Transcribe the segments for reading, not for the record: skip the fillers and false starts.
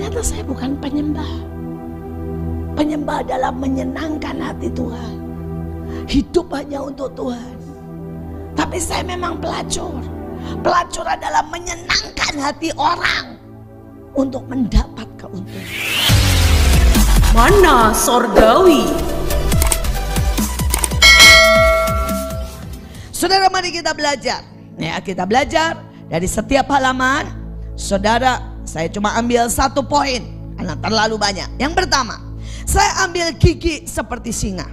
Ternyata saya bukan penyembah. Penyembah adalah menyenangkan hati Tuhan. Hidup hanya untuk Tuhan. Tapi saya memang pelacur. Pelacur adalah menyenangkan hati orang untuk mendapat keuntungan. Mana Sorgawi. Saudara, mari kita belajar. Ya, kita belajar dari setiap halaman. Saudara, saya cuma ambil satu poin karena terlalu banyak. Yang pertama, saya ambil gigi seperti singa.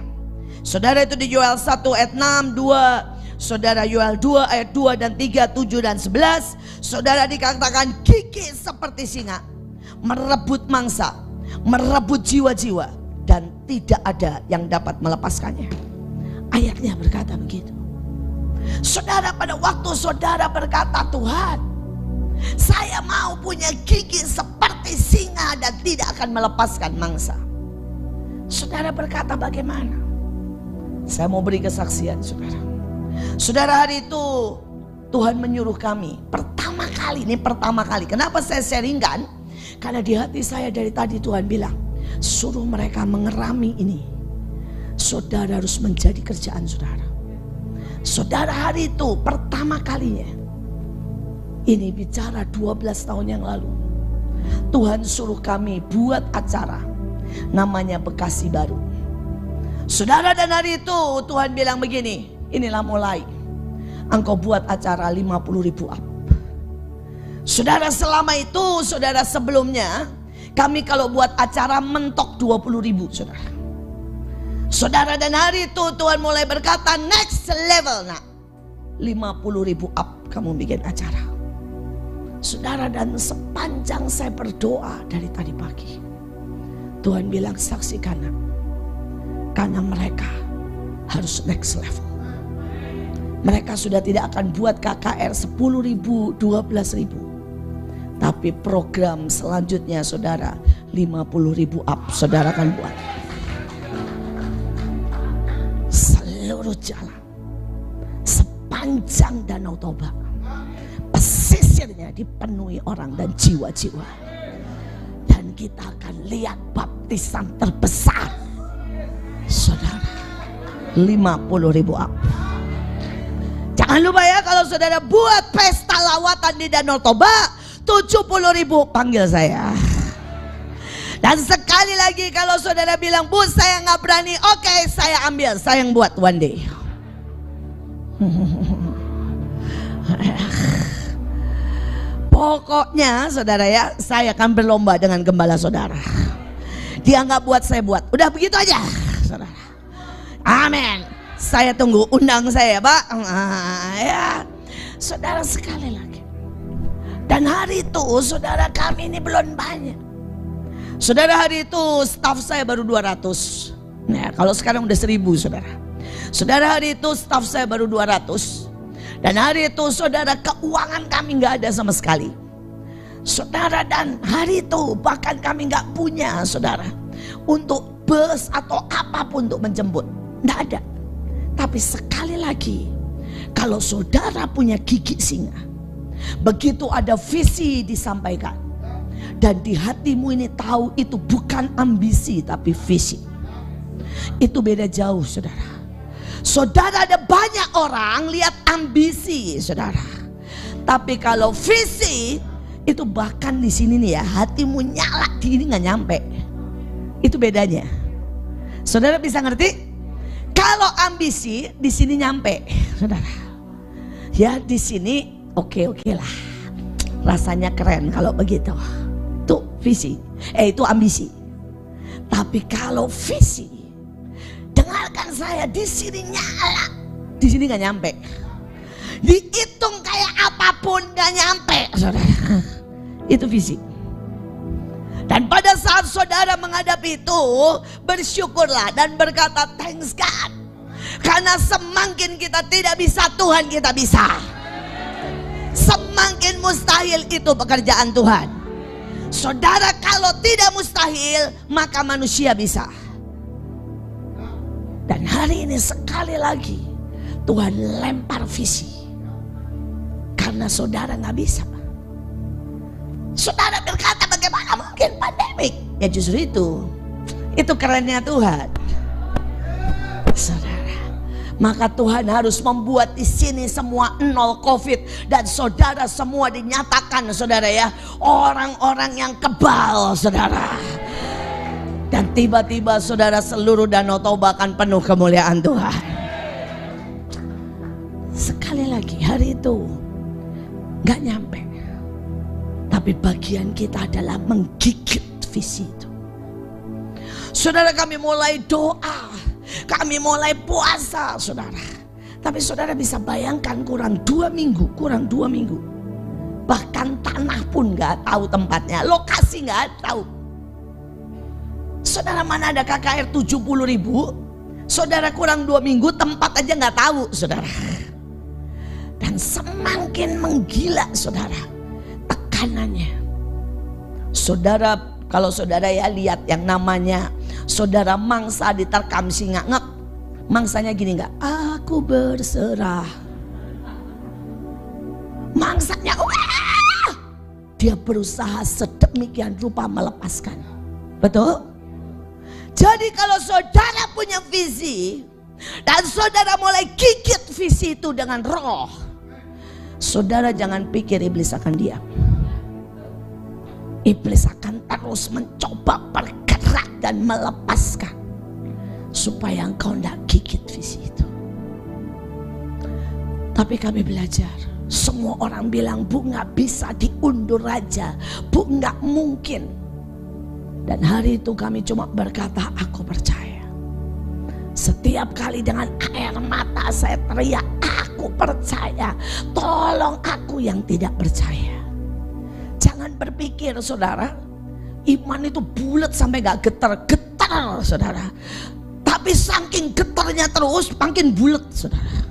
Saudara, itu di Yoel 1 ayat 6, 2. Saudara, Yoel 2 ayat 2 dan 3, 7 dan 11. Saudara, dikatakan gigi seperti singa, merebut mangsa, merebut jiwa-jiwa, dan tidak ada yang dapat melepaskannya. Ayatnya berkata begitu. Saudara, pada waktu saudara berkata, Tuhan, saya mau punya gigi seperti singa dan tidak akan melepaskan mangsa. Saudara berkata bagaimana? Saya mau beri kesaksian, saudara. Saudara, hari itu Tuhan menyuruh kami pertama kali. Kenapa saya sharingkan? Karena di hati saya dari tadi Tuhan bilang, suruh mereka mengerami ini. Saudara harus menjadi kerjaan saudara. Saudara, hari itu pertama kalinya, ini bicara 12 tahun yang lalu, Tuhan suruh kami buat acara namanya Bekasi Baru. Saudara, dan hari itu Tuhan bilang begini, inilah mulai, engkau buat acara 50.000 up. Saudara, selama itu, saudara, sebelumnya kami kalau buat acara mentok 20.000, saudara. Saudara, dan hari itu Tuhan mulai berkata next level, nak, 50.000 up kamu bikin acara. Saudara, dan sepanjang saya berdoa dari tadi pagi, Tuhan bilang saksikan, nak, karena mereka harus next level. Mereka sudah tidak akan buat KKR 10.000, 12.000. Tapi program selanjutnya, saudara, 50.000 up saudara akan buat. Seluruh jalan sepanjang Danau Toba, pesisirnya dipenuhi orang dan jiwa-jiwa. Dan kita akan lihat baptisan terbesar, saudara, 50.000 up. Jangan lupa ya, kalau saudara buat pesta lawatan di Danau Toba, 70.000 panggil saya. Dan sekali lagi, kalau saudara bilang, Bu, saya nggak berani, oke, saya ambil, saya yang buat one day. Pokoknya saudara ya, saya akan berlomba dengan gembala saudara. Dia nggak buat, saya buat. Udah begitu aja, saudara. Amin. Saya tunggu, undang saya, Pak. Ya, saudara, sekali lagi. Dan hari itu, saudara, kami ini belum banyak. Saudara, hari itu staf saya baru 200. Nah, kalau sekarang udah 1.000, saudara. Saudara, hari itu staf saya baru 200. Dan hari itu, saudara, keuangan kami nggak ada sama sekali. Saudara, dan hari itu bahkan kami nggak punya, saudara, untuk bus atau apapun untuk menjemput. Nggak ada. Tapi sekali lagi, kalau saudara punya gigi singa, begitu ada visi disampaikan, dan di hatimu ini tahu itu bukan ambisi tapi visi, itu beda jauh, saudara. Saudara, ada banyak orang lihat ambisi, saudara. Tapi kalau visi, itu bahkan di sini nih ya, hatimu nyala, di ini nggak nyampe. Itu bedanya. Saudara bisa ngerti? Kalau ambisi di sini nyampe, saudara. Ya, di sini oke lah. Rasanya keren kalau begitu. Itu visi, itu ambisi. Tapi kalau visi, dengarkan saya, di sini nyala, di sini nggak nyampe. Dihitung kayak apapun nggak nyampe, saudara. Itu visi. Dan pada saat saudara menghadapi itu, bersyukurlah dan berkata thanks God. Karena semakin kita tidak bisa, Tuhan kita bisa. Semakin mustahil itu pekerjaan Tuhan. Saudara, kalau tidak mustahil, maka manusia bisa. Dan hari ini sekali lagi Tuhan lempar visi. Karena saudara nggak bisa. Saudara berkata bagaimana mungkin pandemik? Ya justru itu kerennya Tuhan, saudara. Maka Tuhan harus membuat di sini semua nol COVID, dan saudara semua dinyatakan, saudara ya, orang-orang yang kebal, saudara. Dan tiba-tiba saudara, seluruh Danau Toba akan penuh kemuliaan Tuhan. Sekali lagi, hari itu gak nyampe, tapi bagian kita adalah menggigit visi itu. Saudara, kami mulai doa, kami mulai puasa, saudara. Tapi saudara bisa bayangkan kurang 2 minggu, bahkan tanah pun gak tahu tempatnya, lokasi gak tahu. Saudara, mana ada KKR 70.000, saudara kurang 2 minggu tempat aja gak tahu, saudara. Dan semakin menggila, saudara, tekanannya. Saudara, kalau saudara ya lihat yang namanya saudara mangsa diterkam singa, ngek. Mangsanya gini nggak? Aku berserah. Mangsanya, wah! Dia berusaha sedemikian rupa melepaskan. Betul? Jadi kalau saudara punya visi dan saudara mulai gigit visi itu dengan roh, saudara jangan pikir iblis akan diam. Iblis akan terus mencoba bergerak dan melepaskan supaya engkau tidak gigit visi itu. Tapi kami belajar, semua orang bilang, Bu nggak bisa diundur aja, Bu nggak mungkin. Dan hari itu kami cuma berkata, aku percaya. Setiap kali dengan air mata saya teriak, aku percaya. Tolong aku yang tidak percaya. Jangan berpikir, saudara, iman itu bulat sampai gak getar-getar, saudara. Tapi saking getarnya terus makin bulat, saudara.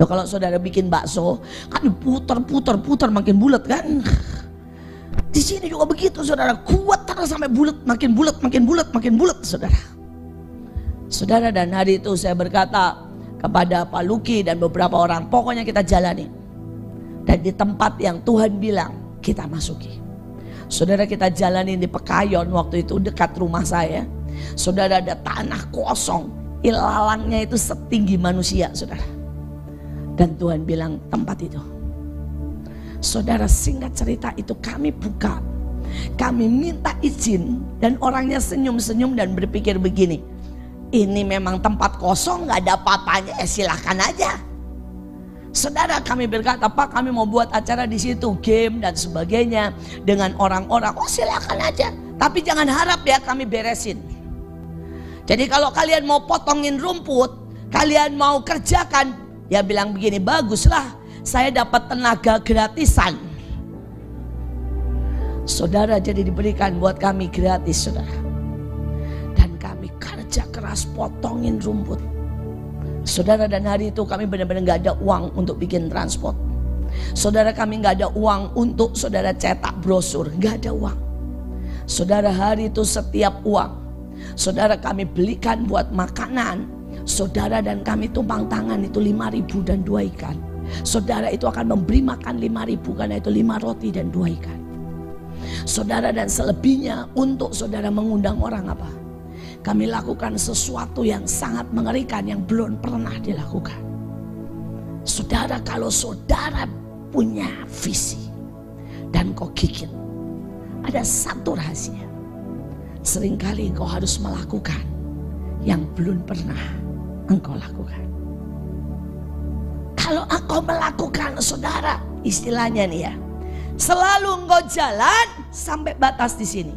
Loh, kalau saudara bikin bakso kan putar makin bulat kan. Di sini juga begitu, saudara. Kuat terus sampai bulat, makin bulat, saudara. Saudara, dan hari itu saya berkata kepada Pak Luki dan beberapa orang, pokoknya kita jalani. Dan di tempat yang Tuhan bilang kita masuki. Saudara, kita jalanin di Pekayon waktu itu dekat rumah saya. Saudara, ada tanah kosong, ilalangnya itu setinggi manusia, saudara. Dan Tuhan bilang tempat itu. Saudara, singkat cerita itu kami buka, kami minta izin, dan orangnya senyum-senyum dan berpikir begini, ini memang tempat kosong gak ada apa-apanya, silahkan aja. Saudara, kami berkata, Pak, kami mau buat acara di situ, game dan sebagainya dengan orang-orang. Oh, silakan aja, tapi jangan harap ya kami beresin. Jadi kalau kalian mau potongin rumput, kalian mau kerjakan, ya bilang begini, baguslah, saya dapat tenaga gratisan. Saudara, jadi diberikan buat kami gratis, saudara. Dan kami kerja keras potongin rumput. Saudara, dan hari itu kami benar-benar gak ada uang untuk bikin transport. Saudara, kami gak ada uang untuk saudara cetak brosur, gak ada uang. Saudara, hari itu setiap uang saudara kami belikan buat makanan. Saudara, dan kami tumpang tangan itu 5.000 dan 2 ikan. Saudara, itu akan memberi makan 5.000 karena itu 5 roti dan 2 ikan. Saudara, dan selebihnya untuk saudara mengundang orang apa? Kami lakukan sesuatu yang sangat mengerikan yang belum pernah dilakukan. Saudara, kalau saudara punya visi dan kau gigit, ada satu rahasia. Seringkali engkau harus melakukan yang belum pernah engkau lakukan. Kalau engkau melakukan, saudara, istilahnya nih ya, selalu engkau jalan sampai batas di sini.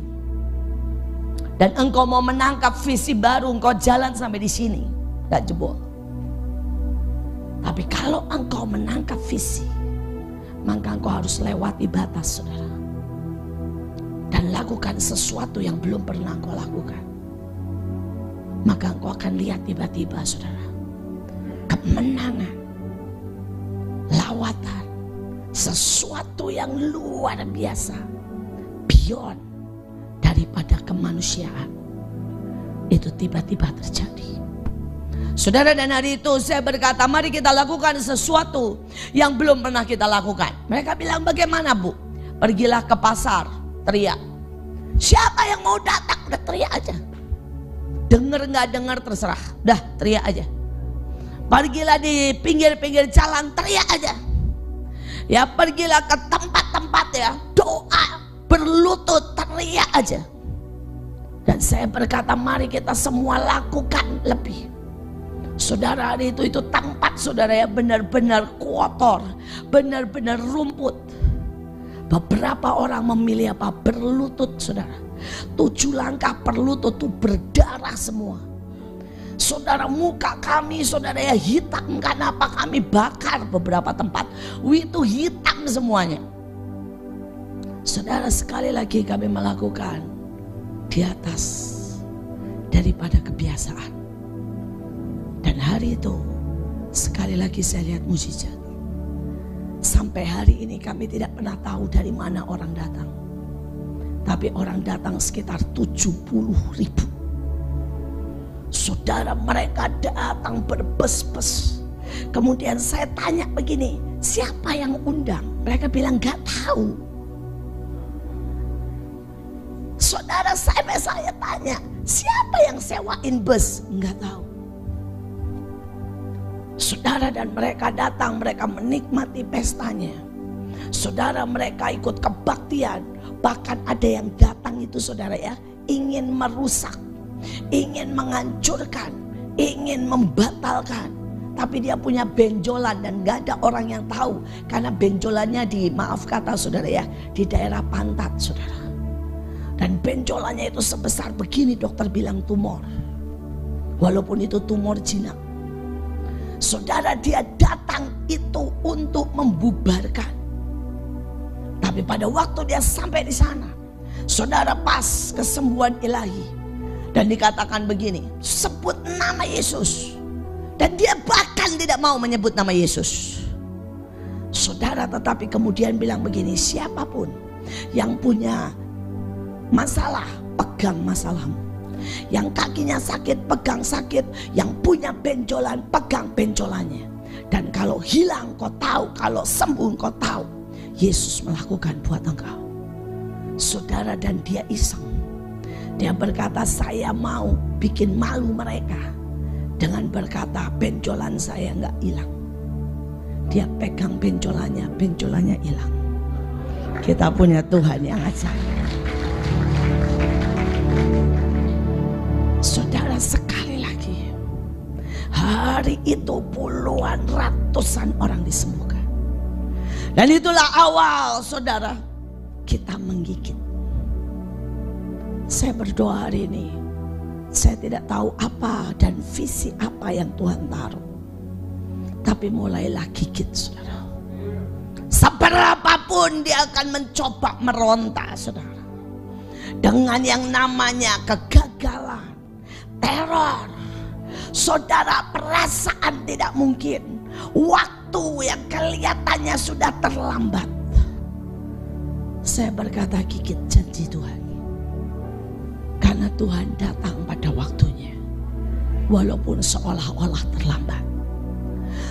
Dan engkau mau menangkap visi baru, engkau jalan sampai di sini, gak jebol. Tapi kalau engkau menangkap visi, maka engkau harus lewati batas, saudara. Dan lakukan sesuatu yang belum pernah engkau lakukan. Maka engkau akan lihat tiba-tiba, saudara, kemenangan, lawatan, sesuatu yang luar biasa, beyond daripada kemanusiaan, itu tiba-tiba terjadi. Saudara, dan hari itu saya berkata, mari kita lakukan sesuatu yang belum pernah kita lakukan. Mereka bilang, bagaimana Bu? Pergilah ke pasar, teriak. Siapa yang mau datang, udah teriak aja. Dengar nggak dengar terserah, udah teriak aja. Pergilah di pinggir-pinggir jalan, teriak aja. Ya pergilah ke tempat-tempat ya, doa, berlutut, teriak aja. Dan saya berkata, mari kita semua lakukan lebih. Saudara, hari itu tempat saudara ya benar-benar kotor, benar-benar rumput. Beberapa orang memilih apa? Berlutut, saudara. 7 langkah berlutut tuh berdarah semua. Saudara, muka kami saudara ya hitam karena apa? Kami bakar beberapa tempat. Itu hitam semuanya. Saudara, sekali lagi kami melakukan di atas daripada kebiasaan. Dan hari itu sekali lagi saya lihat mukjizat. Sampai hari ini kami tidak pernah tahu dari mana orang datang. Tapi orang datang sekitar 70.000. Saudara, mereka datang berbes-bes. Kemudian saya tanya begini, siapa yang undang? Mereka bilang gak tahu. Saudara, saya tanya, siapa yang sewain bus? Gak tahu. Saudara, dan mereka datang, mereka menikmati pestanya. Saudara, mereka ikut kebaktian. Bahkan ada yang datang itu saudara ya, ingin merusak, ingin menghancurkan, ingin membatalkan. Tapi dia punya benjolan dan gak ada orang yang tahu. Karena benjolannya di, maaf kata saudara ya, di daerah pantat saudara. Dan benjolannya itu sebesar begini, dokter bilang tumor. Walaupun itu tumor jinak. Saudara, dia datang itu untuk membubarkan. Tapi pada waktu dia sampai di sana, saudara, pas kesembuhan ilahi. Dan dikatakan begini, sebut nama Yesus. Dan dia bahkan tidak mau menyebut nama Yesus. Saudara, tetapi kemudian bilang begini, siapapun yang punya masalah, pegang masalahmu. Yang kakinya sakit, pegang sakit. Yang punya benjolan, pegang benjolannya. Dan kalau hilang kau tahu, kalau sembuh kau tahu, Yesus melakukan buat engkau. Saudara, dan dia iseng. Dia berkata, saya mau bikin malu mereka dengan berkata benjolan saya nggak hilang. Dia pegang benjolannya hilang. Kita punya Tuhan yang ajaib. Saudara, sekali lagi, hari itu puluhan, ratusan orang disembuhkan. Dan itulah awal saudara kita menggigit. Saya berdoa hari ini, saya tidak tahu apa dan visi apa yang Tuhan taruh. Tapi mulailah gigit saudara. Seberapapun dia akan mencoba meronta saudara. Dengan yang namanya kegagalan, teror, saudara, perasaan tidak mungkin, waktu yang kelihatannya sudah terlambat. Saya berkata gigit janji Tuhan. Karena Tuhan datang pada waktunya, walaupun seolah-olah terlambat.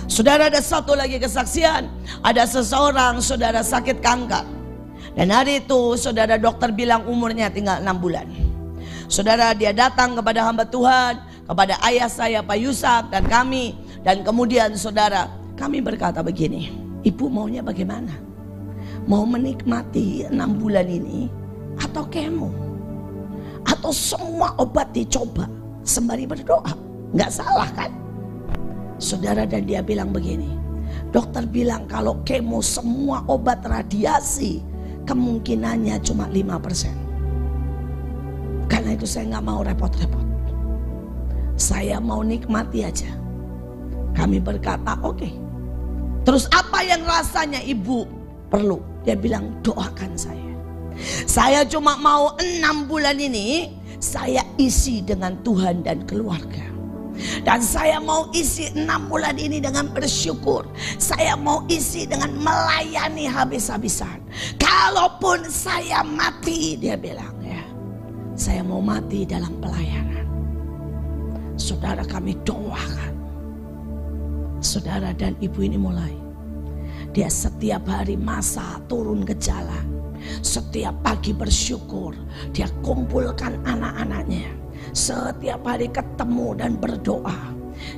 Saudara, ada satu lagi kesaksian. Ada seseorang saudara sakit kanker. Dan hari itu saudara, dokter bilang umurnya tinggal 6 bulan. Saudara, dia datang kepada hamba Tuhan, kepada ayah saya Pak Yusak dan kami. Dan kemudian saudara, kami berkata begini, ibu maunya bagaimana? Mau menikmati 6 bulan ini atau kemo? Atau semua obat dicoba sembari berdoa? Nggak salah kan? Saudara, dan dia bilang begini, dokter bilang kalau kemo semua obat radiasi kemungkinannya cuma 5%. Karena itu saya nggak mau repot-repot. Saya mau nikmati aja. Kami berkata oke. Terus apa yang rasanya ibu perlu? Dia bilang doakan saya. Saya cuma mau 6 bulan ini saya isi dengan Tuhan dan keluarga. Dan saya mau isi 6 bulan ini dengan bersyukur. Saya mau isi dengan melayani habis-habisan. Kalaupun saya mati, dia bilang ya, saya mau mati dalam pelayanan. Saudara, kami doakan. Saudara, dan ibu ini mulai. Dia setiap hari masa turun ke jalan. Setiap pagi bersyukur, dia kumpulkan anak-anaknya. Setiap hari ketemu dan berdoa.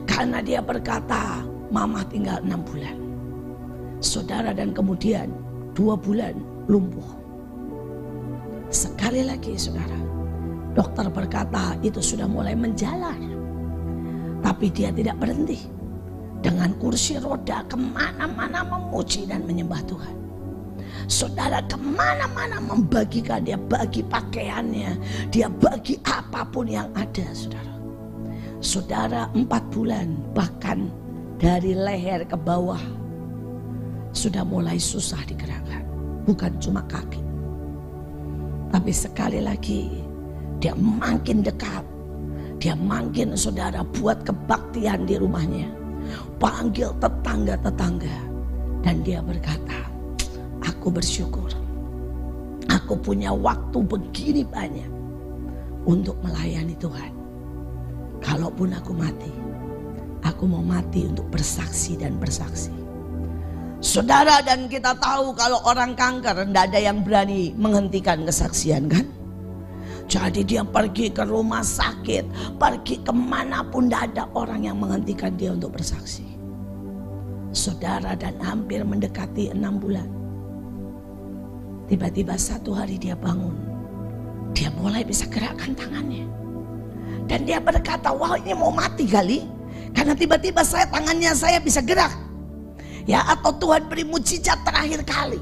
Karena dia berkata, mama tinggal 6 bulan. Saudara, dan kemudian 2 bulan lumpuh. Sekali lagi saudara, dokter berkata itu sudah mulai menjalar. Tapi dia tidak berhenti. Dengan kursi roda kemana-mana memuji dan menyembah Tuhan. Saudara, kemana-mana membagikan, dia bagi pakaiannya, dia bagi apapun yang ada saudara. Saudara, 4 bulan bahkan dari leher ke bawah sudah mulai susah digerakkan. Bukan cuma kaki. Tapi sekali lagi dia makin dekat. Dia makin saudara buat kebaktian di rumahnya. Panggil tetangga-tetangga. Dan dia berkata, aku bersyukur. Aku punya waktu begini banyak untuk melayani Tuhan. Kalaupun aku mati, aku mau mati untuk bersaksi dan bersaksi. Saudara, dan kita tahu kalau orang kanker tidak ada yang berani menghentikan kesaksian kan. Jadi dia pergi ke rumah sakit, pergi kemanapun tidak ada orang yang menghentikan dia untuk bersaksi. Saudara, dan hampir mendekati 6 bulan. Tiba-tiba satu hari dia bangun. Dia mulai bisa gerakkan tangannya. Dan dia berkata, wah ini mau mati kali. Karena tiba-tiba tangannya saya bisa gerak. Ya, atau Tuhan beri mujizat terakhir kali.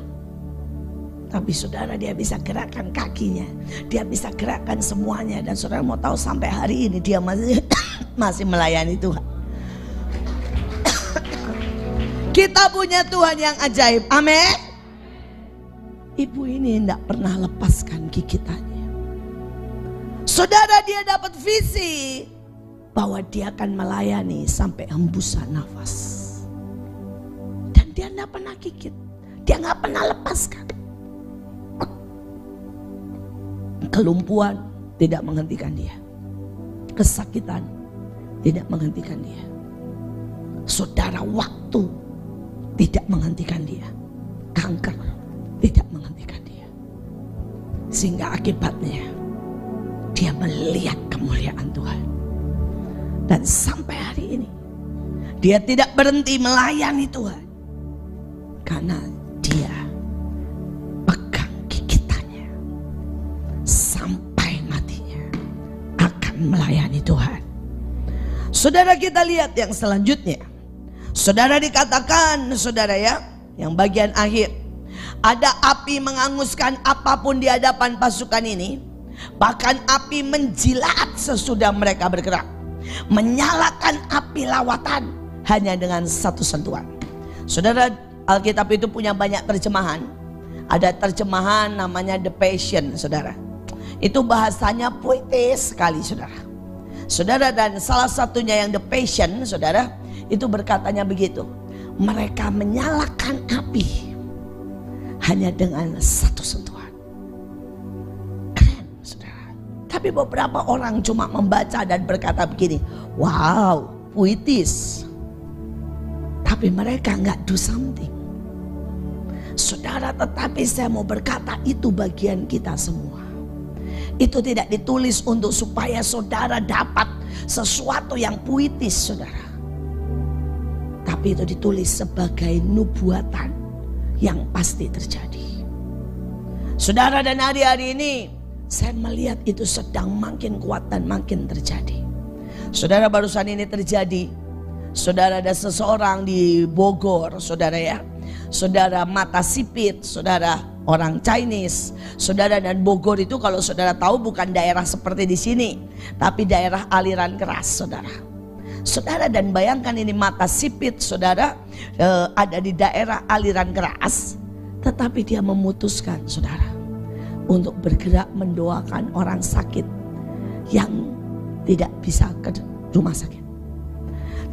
Tapi saudara, dia bisa gerakkan kakinya. Dia bisa gerakkan semuanya. Dan saudara mau tahu sampai hari ini dia masih melayani Tuhan. Kita punya Tuhan yang ajaib. Amin. Ibu ini tidak pernah lepaskan gigitannya. Saudara, dia dapat visi bahwa dia akan melayani sampai hembusan nafas. Dia tidak pernah gigit. Dia nggak pernah lepaskan. Kelumpuhan tidak menghentikan dia. Kesakitan tidak menghentikan dia. Saudara, waktu tidak menghentikan dia. Kanker tidak menghentikan dia. Sehingga akibatnya dia melihat kemuliaan Tuhan. Dan sampai hari ini dia tidak berhenti melayani Tuhan. Karena dia pegang gigitannya sampai matinya akan melayani Tuhan. Saudara, kita lihat yang selanjutnya. Saudara, dikatakan saudara ya, yang bagian akhir, ada api menghanguskan apapun di hadapan pasukan ini. Bahkan api menjilat sesudah mereka bergerak, menyalakan api lawatan hanya dengan satu sentuhan. Saudara, Alkitab itu punya banyak terjemahan. Ada terjemahan namanya The Passion, saudara. Itu bahasanya puitis sekali, saudara. Saudara, dan salah satunya yang The Passion, saudara, itu berkatanya begitu. Mereka menyalakan api hanya dengan satu sentuhan. Keren, saudara. Tapi beberapa orang cuma membaca dan berkata begini, wow, puitis. Tapi mereka nggak do something. Saudara, tetapi saya mau berkata itu bagian kita semua. Itu tidak ditulis untuk supaya saudara dapat sesuatu yang puitis, saudara. Tapi itu ditulis sebagai nubuatan yang pasti terjadi. Saudara, dan hari-hari ini saya melihat itu sedang makin kuat dan makin terjadi. Saudara, barusan ini terjadi. Saudara, ada seseorang di Bogor, saudara ya. Saudara mata sipit, saudara orang Chinese. Saudara, dan Bogor itu kalau saudara tahu bukan daerah seperti di sini, tapi daerah aliran keras, saudara. Saudara, dan bayangkan ini mata sipit, saudara, ada di daerah aliran keras, tetapi dia memutuskan, saudara, untuk bergerak mendoakan orang sakit yang tidak bisa ke rumah sakit.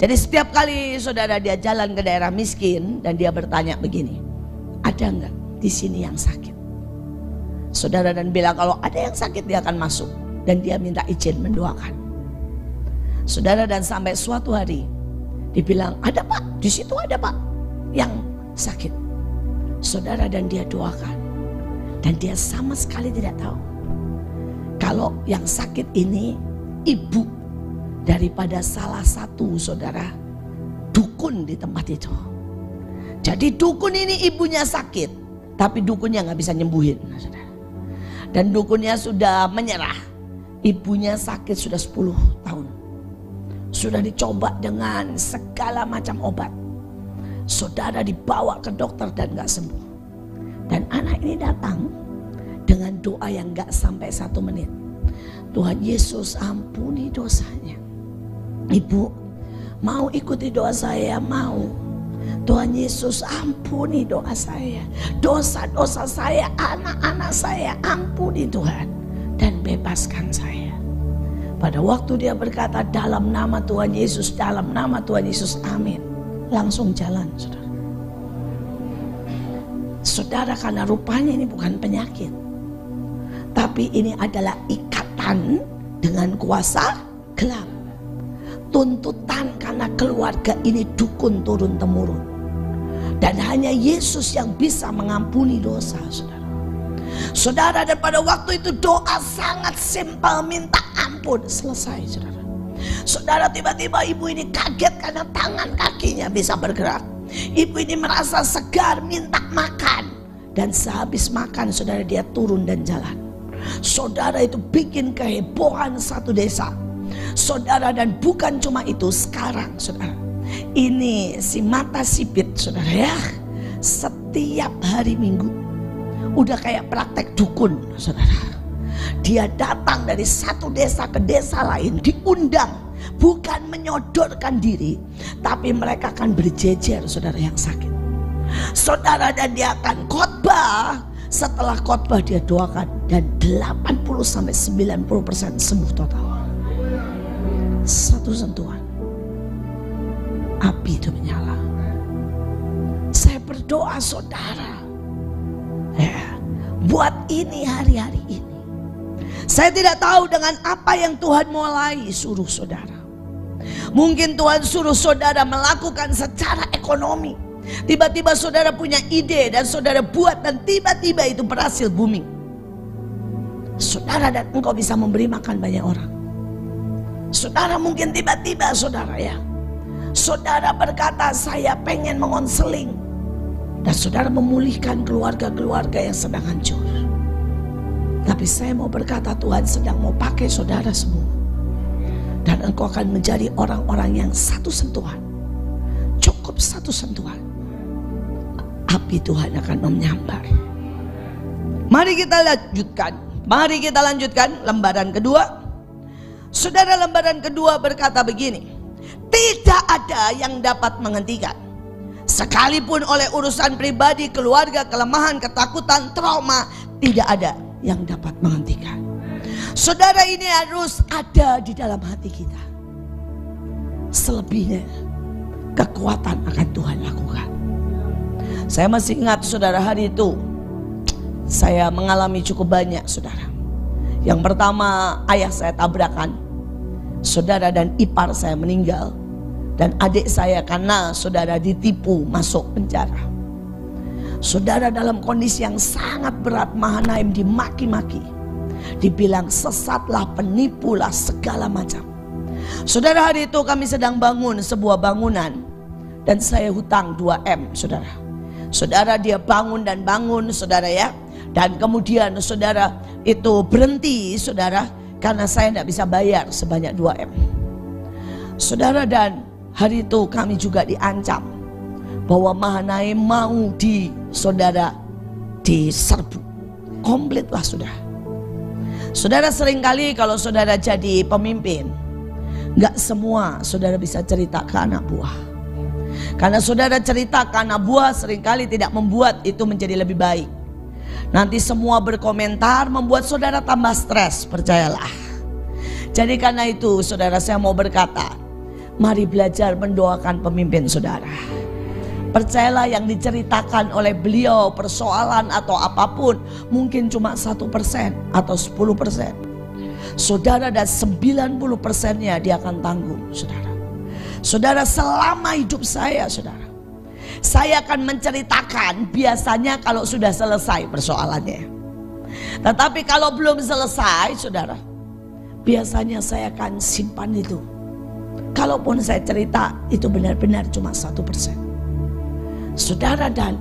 Jadi setiap kali saudara dia jalan ke daerah miskin dan dia bertanya begini, ada enggak di sini yang sakit? Saudara, dan bilang kalau ada yang sakit dia akan masuk dan dia minta izin mendoakan. Saudara, dan sampai suatu hari dibilang ada pak, di situ ada pak yang sakit. Saudara, dan dia doakan. Dan dia sama sekali tidak tahu kalau yang sakit ini ibu daripada salah satu saudara dukun di tempat itu. Jadi dukun ini ibunya sakit, tapi dukunnya nggak bisa nyembuhin, saudara. Dan dukunnya sudah menyerah. Ibunya sakit sudah 10 tahun. Sudah dicoba dengan segala macam obat. Saudara dibawa ke dokter dan gak sembuh. Dan anak ini datang dengan doa yang gak sampai 1 menit. Tuhan Yesus ampuni dosanya. Ibu mau ikuti doa saya? Mau. Tuhan Yesus ampuni doa saya. Dosa-dosa saya, anak-anak saya, ampuni Tuhan. Dan bebaskan saya. Pada waktu dia berkata dalam nama Tuhan Yesus, dalam nama Tuhan Yesus, amin. Langsung jalan, saudara. Saudara, karena rupanya ini bukan penyakit. Tapi ini adalah ikatan dengan kuasa gelap. Tuntutan karena keluarga ini dukun turun-temurun. Dan hanya Yesus yang bisa mengampuni dosa, saudara. Saudara, dan pada waktu itu doa sangat simpel, minta ampun, selesai, saudara. Saudara, tiba-tiba ibu ini kaget karena tangan kakinya bisa bergerak. Ibu ini merasa segar, minta makan. Dan sehabis makan, saudara, dia turun dan jalan. Saudara, itu bikin kehebohan satu desa. Saudara, dan bukan cuma itu, sekarang saudara, ini si mata sipit, saudara ya, setiap hari Minggu udah kayak praktek dukun, saudara. Dia datang dari satu desa ke desa lain, diundang, bukan menyodorkan diri, tapi mereka akan berjejer, saudara, yang sakit. Saudara, dan dia akan khotbah. Setelah khotbah dia doakan, dan 80-90% sembuh total. Satu sentuhan, api itu menyala. Saya berdoa, saudara, ya, buat ini hari-hari ini. Saya tidak tahu dengan apa yang Tuhan mulai suruh saudara. Mungkin Tuhan suruh saudara melakukan secara ekonomi. Tiba-tiba saudara punya ide dan saudara buat, dan tiba-tiba itu berhasil booming. Saudara, dan engkau bisa memberi makan banyak orang. Saudara, mungkin tiba-tiba saudara ya, saudara berkata saya pengen mengonseling. Dan saudara memulihkan keluarga-keluarga yang sedang hancur. Tapi saya mau berkata, Tuhan sedang mau pakai saudara semua. Dan engkau akan menjadi orang-orang yang satu sentuhan, cukup satu sentuhan, api Tuhan akan menyambar. Mari kita lanjutkan. Mari kita lanjutkan lembaran kedua. Saudara, lembaran kedua berkata begini. Tidak ada yang dapat menghentikan. Sekalipun oleh urusan pribadi, keluarga, kelemahan, ketakutan, trauma, tidak ada yang dapat menghentikan. Saudara, ini harus ada di dalam hati kita. Selebihnya kekuatan akan Tuhan lakukan. Saya masih ingat, saudara, hari itu saya mengalami cukup banyak, saudara. Yang pertama, ayah saya tabrakan, saudara, dan ipar saya meninggal. Dan adik saya karena saudara ditipu masuk penjara. Saudara, dalam kondisi yang sangat berat, Mahanaim dimaki-maki, dibilang sesatlah, penipulah, segala macam. Saudara, hari itu kami sedang bangun sebuah bangunan, dan saya hutang 2M, saudara. Saudara, dia bangun dan bangun, saudara ya. Dan kemudian saudara itu berhenti, saudara, karena saya tidak bisa bayar sebanyak 2M. Saudara, dan hari itu kami juga diancam bahwa Mahanaim mau saudara diserbu. Komplit lah, saudara. Saudara, seringkali kalau saudara jadi pemimpin, gak semua saudara bisa cerita ke anak buah. Karena saudara cerita ke anak buah seringkali tidak membuat itu menjadi lebih baik. Nanti semua berkomentar membuat saudara tambah stres, percayalah. Jadi karena itu saudara, saya mau berkata, mari belajar mendoakan pemimpin saudara. Percayalah, yang diceritakan oleh beliau, persoalan atau apapun, mungkin cuma 1% atau 10%. Saudara, dan 90%-nya dia akan tanggung, saudara. Saudara, selama hidup saya, saudara, saya akan menceritakan biasanya kalau sudah selesai persoalannya. Tetapi kalau belum selesai, saudara, biasanya saya akan simpan itu. Kalaupun saya cerita, itu benar-benar cuma 1%. Saudara, dan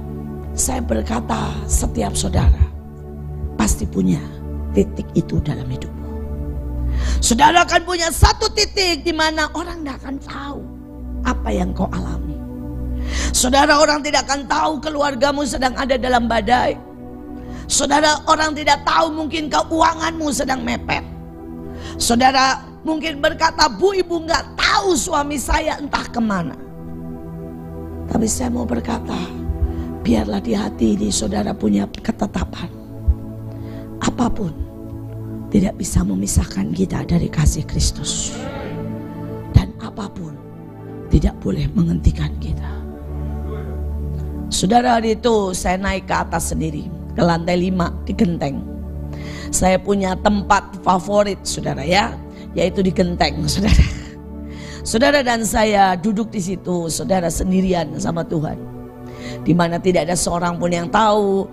saya berkata, setiap saudara pasti punya titik itu dalam hidupmu. Saudara akan punya satu titik di mana orang tidak akan tahu apa yang kau alami. Saudara, orang tidak akan tahu keluargamu sedang ada dalam badai. Saudara, orang tidak tahu mungkin keuanganmu sedang mepet. Saudara mungkin berkata, Bu, ibu nggak tahu suami saya entah kemana. Tapi saya mau berkata, biarlah di hati ini saudara punya ketetapan. Apapun tidak bisa memisahkan kita dari kasih Kristus. Dan apapun tidak boleh menghentikan kita. Saudara, hari itu saya naik ke atas sendiri, ke lantai 5 di genteng. Saya punya tempat favorit, saudara ya, yaitu di genteng, saudara. Saudara, dan saya duduk di situ, saudara, sendirian sama Tuhan. Di mana tidak ada seorang pun yang tahu,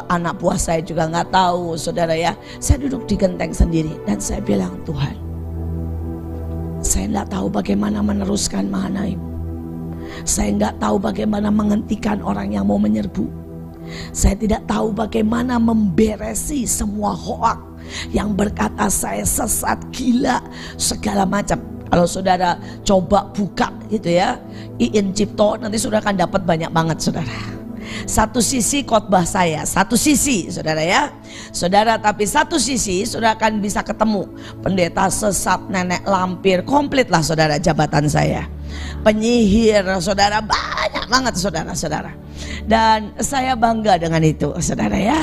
anak buah saya juga nggak tahu, saudara ya. Saya duduk di genteng sendiri dan saya bilang, Tuhan, saya nggak tahu bagaimana meneruskan Mahanaim. Saya nggak tahu bagaimana menghentikan orang yang mau menyerbu. Saya tidak tahu bagaimana memberesi semua hoak yang berkata saya sesat, gila, segala macam. Kalau saudara coba buka gitu ya, Iin Cipto, nanti saudara akan dapat banyak banget, saudara. Satu sisi khotbah saya, satu sisi, saudara ya, saudara, tapi satu sisi saudara akan bisa ketemu pendeta sesat, nenek lampir, komplit lah saudara jabatan saya. Penyihir, saudara, banyak banget saudara-saudara. Dan saya bangga dengan itu, saudara ya.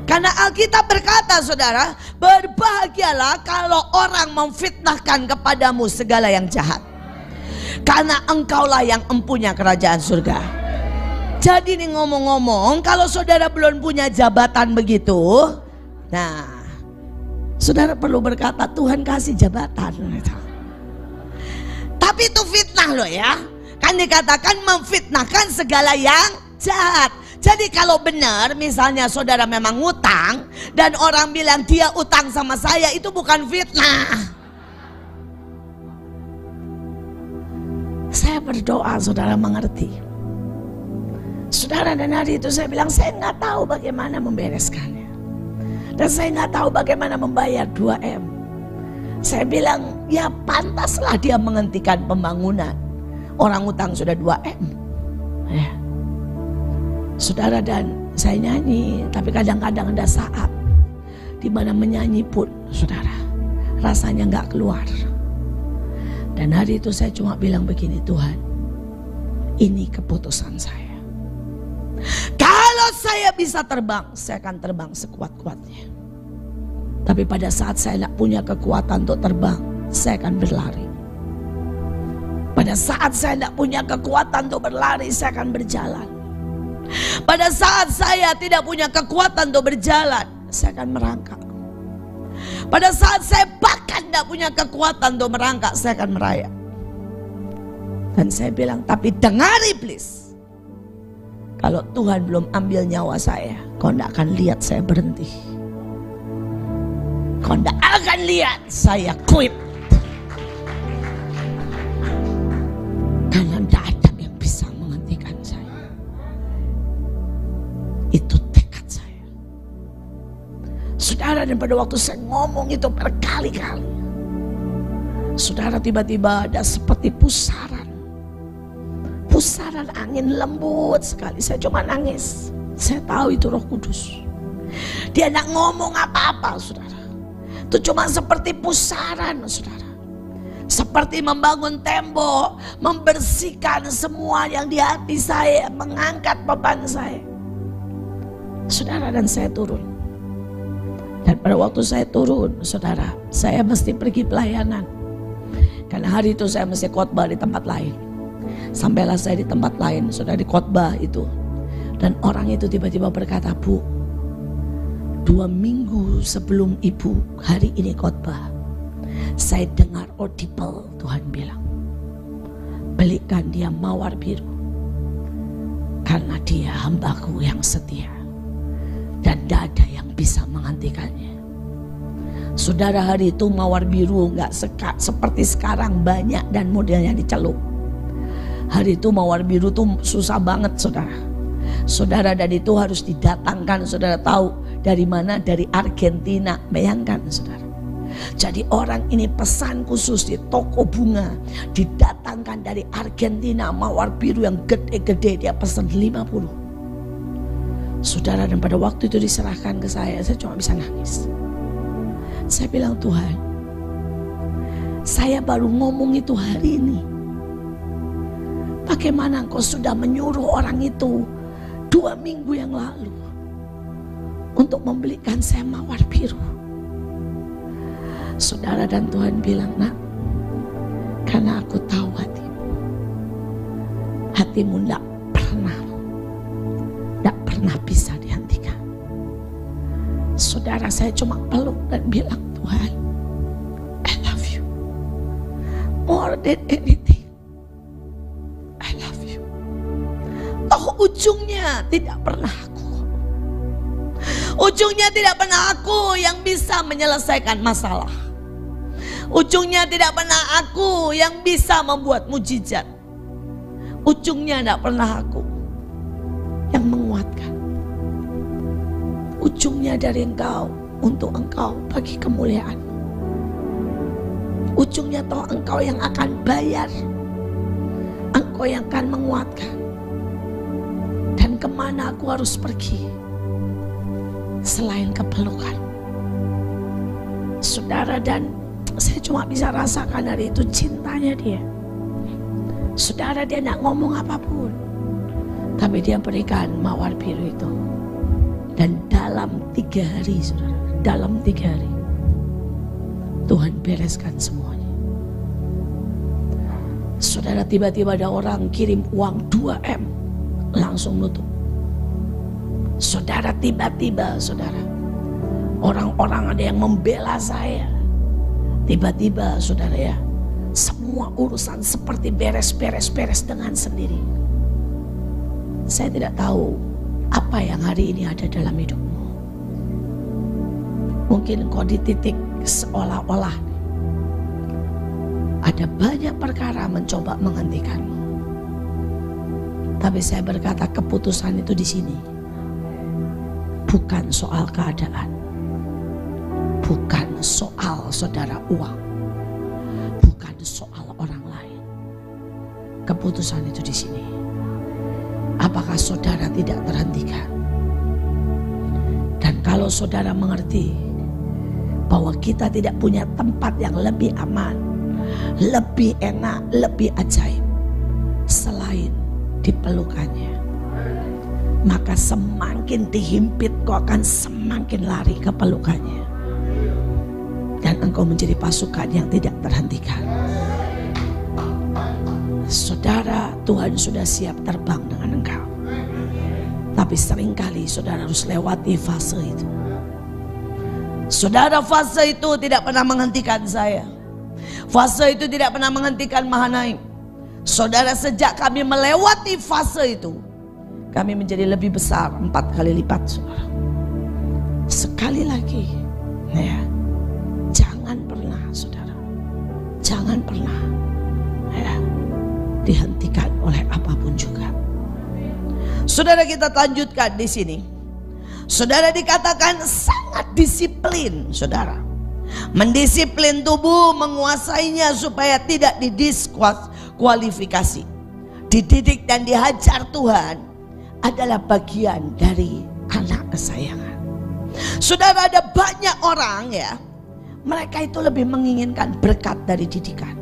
Karena Alkitab berkata, saudara, berbahagialah kalau orang memfitnahkan kepadamu segala yang jahat, karena engkaulah yang empunya kerajaan surga. Jadi nih ngomong-ngomong, kalau saudara belum punya jabatan begitu, nah saudara perlu berkata, Tuhan kasih jabatan. Tapi itu fitnah loh ya. Kan dikatakan memfitnahkan segala yang jahat. Jadi kalau benar misalnya saudara memang ngutang dan orang bilang dia utang sama saya, itu bukan fitnah. Saya berdoa saudara mengerti. Saudara, dan hari itu saya bilang saya nggak tahu bagaimana membereskannya. Dan saya nggak tahu bagaimana membayar 2M. Saya bilang ya pantaslah dia menghentikan pembangunan. Orang utang sudah 2M ya. Saudara, dan saya nyanyi, tapi kadang-kadang ada saat dimana menyanyi pun saudara rasanya nggak keluar. Dan hari itu saya cuma bilang begini, Tuhan, ini keputusan saya. Kalau saya bisa terbang, saya akan terbang sekuat-kuatnya. Tapi pada saat saya tidak punya kekuatan untuk terbang, saya akan berlari. Pada saat saya tidak punya kekuatan untuk berlari, saya akan berjalan. Pada saat saya tidak punya kekuatan untuk berjalan, saya akan merangkak. Pada saat saya bahkan tidak punya kekuatan untuk merangkak, saya akan merayap. Dan saya bilang, tapi dengar iblis, kalau Tuhan belum ambil nyawa saya, kau tidak akan lihat saya berhenti. Kau tidak akan lihat saya quit. Karena tidak ada yang bisa menghentikan saya. Itu tekad saya. Saudara, dan pada waktu saya ngomong itu berkali-kali, saudara, tiba-tiba ada seperti pusaran angin lembut sekali. Saya cuma nangis. Saya tahu itu Roh Kudus. Dia tidak ngomong apa-apa, saudara. Itu cuma seperti pusaran, saudara. Seperti membangun tembok, membersihkan semua yang di hati saya, mengangkat beban saya. Saudara, dan saya turun. Dan pada waktu saya turun, saudara, saya mesti pergi pelayanan. Karena hari itu saya mesti khotbah di tempat lain. Sampailah saya di tempat lain, saudara, di khotbah itu. Dan orang itu tiba-tiba berkata, Bu, 2 minggu sebelum ibu hari ini khotbah, saya dengar audible Tuhan bilang, belikan dia mawar biru, karena dia hambaku yang setia dan tidak ada yang bisa menghentikannya. Saudara, hari itu mawar biru gak seperti sekarang banyak dan modelnya dicelup. Hari itu mawar biru tuh susah banget saudara. Saudara, dan itu harus didatangkan. Saudara tahu dari mana? Dari Argentina. Bayangkan saudara. Jadi orang ini pesan khusus di toko bunga, didatangkan dari Argentina mawar biru yang gede-gede, dia pesan 50. Saudara, dan pada waktu itu diserahkan ke saya cuma bisa nangis. Saya bilang, Tuhan, saya baru ngomong itu hari ini. Bagaimana Engkau sudah menyuruh orang itu 2 minggu yang lalu untuk membelikan saya mawar biru. Saudara, dan Tuhan bilang, nak, karena aku tahu hatimu tidak pernah bisa dihentikan. Saudara, saya cuma peluk dan bilang, Tuhan, I love you more than anything. I love you. Toh ujungnya tidak pernah aku. Ujungnya tidak pernah aku yang bisa menyelesaikan masalah. Ujungnya tidak pernah aku yang bisa membuat mujizat. Ujungnya tidak pernah aku yang menguatkan. Ujungnya dari Engkau, untuk Engkau, bagi kemuliaan. Ujungnya toh Engkau yang akan bayar. Engkau yang akan menguatkan. Dan kemana aku harus pergi selain kepelukan. Saudara, dan saya cuma bisa rasakan hari itu cintanya dia. Saudara, dia tidak ngomong apapun, tapi dia berikan mawar biru itu. Dan dalam 3 hari saudara, dalam 3 hari Tuhan bereskan semuanya. Saudara, tiba-tiba ada orang kirim uang 2M, langsung nutup. Saudara, tiba-tiba saudara, orang-orang ada yang membela saya. Tiba-tiba saudara ya, semua urusan seperti beres dengan sendiri. Saya tidak tahu apa yang hari ini ada dalam hidupmu. Mungkin kau di titik seolah-olah ada banyak perkara mencoba menghentikanmu. Tapi saya berkata, keputusan itu di sini. Bukan soal keadaan. Bukan soal saudara uang. Bukan soal orang lain. Keputusan itu di sini. Apakah saudara tidak terhentikan? Dan kalau saudara mengerti bahwa kita tidak punya tempat yang lebih aman, lebih enak, lebih ajaib selain dipelukannya, maka semakin dihimpit kau akan semakin lari ke pelukannya. Dan engkau menjadi pasukan yang tidak terhentikan. Saudara, Tuhan sudah siap terbang dengan engkau. Tapi seringkali saudara harus lewati fase itu. Saudara, fase itu tidak pernah menghentikan saya. Fase itu tidak pernah menghentikan Mahanaim. Saudara, sejak kami melewati fase itu, kami menjadi lebih besar 4 kali lipat saudara. Sekali lagi ya, jangan pernah saudara, jangan pernah ya, dihentikan oleh apapun juga. Saudara, kita lanjutkan di sini. Saudara, dikatakan sangat disiplin saudara. Mendisiplin tubuh, menguasainya supaya tidak didiskualifikasi. Dididik dan dihajar Tuhan adalah bagian dari anak kesayangan. Saudara, ada banyak orang ya, mereka itu lebih menginginkan berkat dari didikan.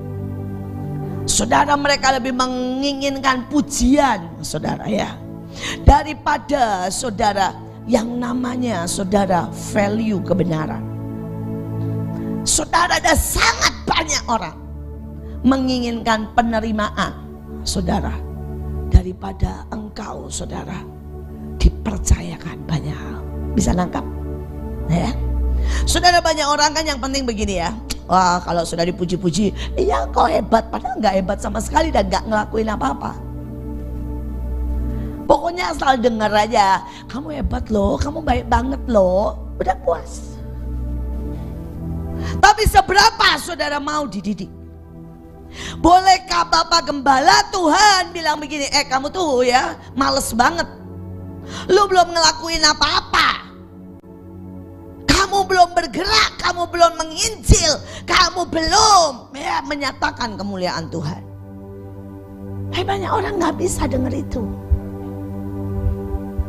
Saudara, mereka lebih menginginkan pujian saudara ya, daripada saudara yang namanya saudara value kebenaran. Saudara, ada sangat banyak orang menginginkan penerimaan saudara daripada engkau saudara dipercayakan banyak hal. Bisa nangkap ya? Saudara, banyak orang kan yang penting begini ya, wah kalau sudah dipuji-puji, iya kau hebat, padahal nggak hebat sama sekali dan nggak ngelakuin apa-apa. Pokoknya asal dengar aja, kamu hebat loh, kamu baik banget loh. udah puas. Tapi seberapa saudara mau dididik? Bolehkah Bapak Gembala Tuhan bilang begini, kamu tuh ya males banget, lu belum ngelakuin apa-apa, kamu belum bergerak, kamu belum menginjil, kamu belum ya menyatakan kemuliaan Tuhan. Banyak orang gak bisa dengar itu.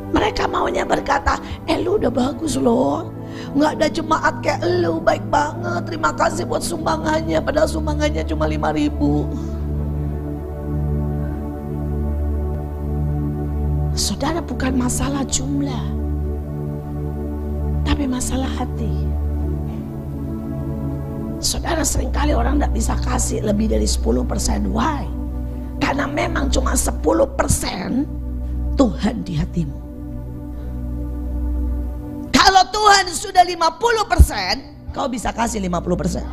Mereka maunya berkata, lu udah bagus loh, nggak ada jemaat kayak lu, baik banget, terima kasih buat sumbangannya, padahal sumbangannya cuma 5.000. Saudara, bukan masalah jumlah, tapi masalah hati. Saudara, seringkali orang nggak bisa kasih lebih dari 10%. Why? Karena memang cuma 10% Tuhan di hatimu. Kalau Tuhan sudah 50%, kau bisa kasih 50%.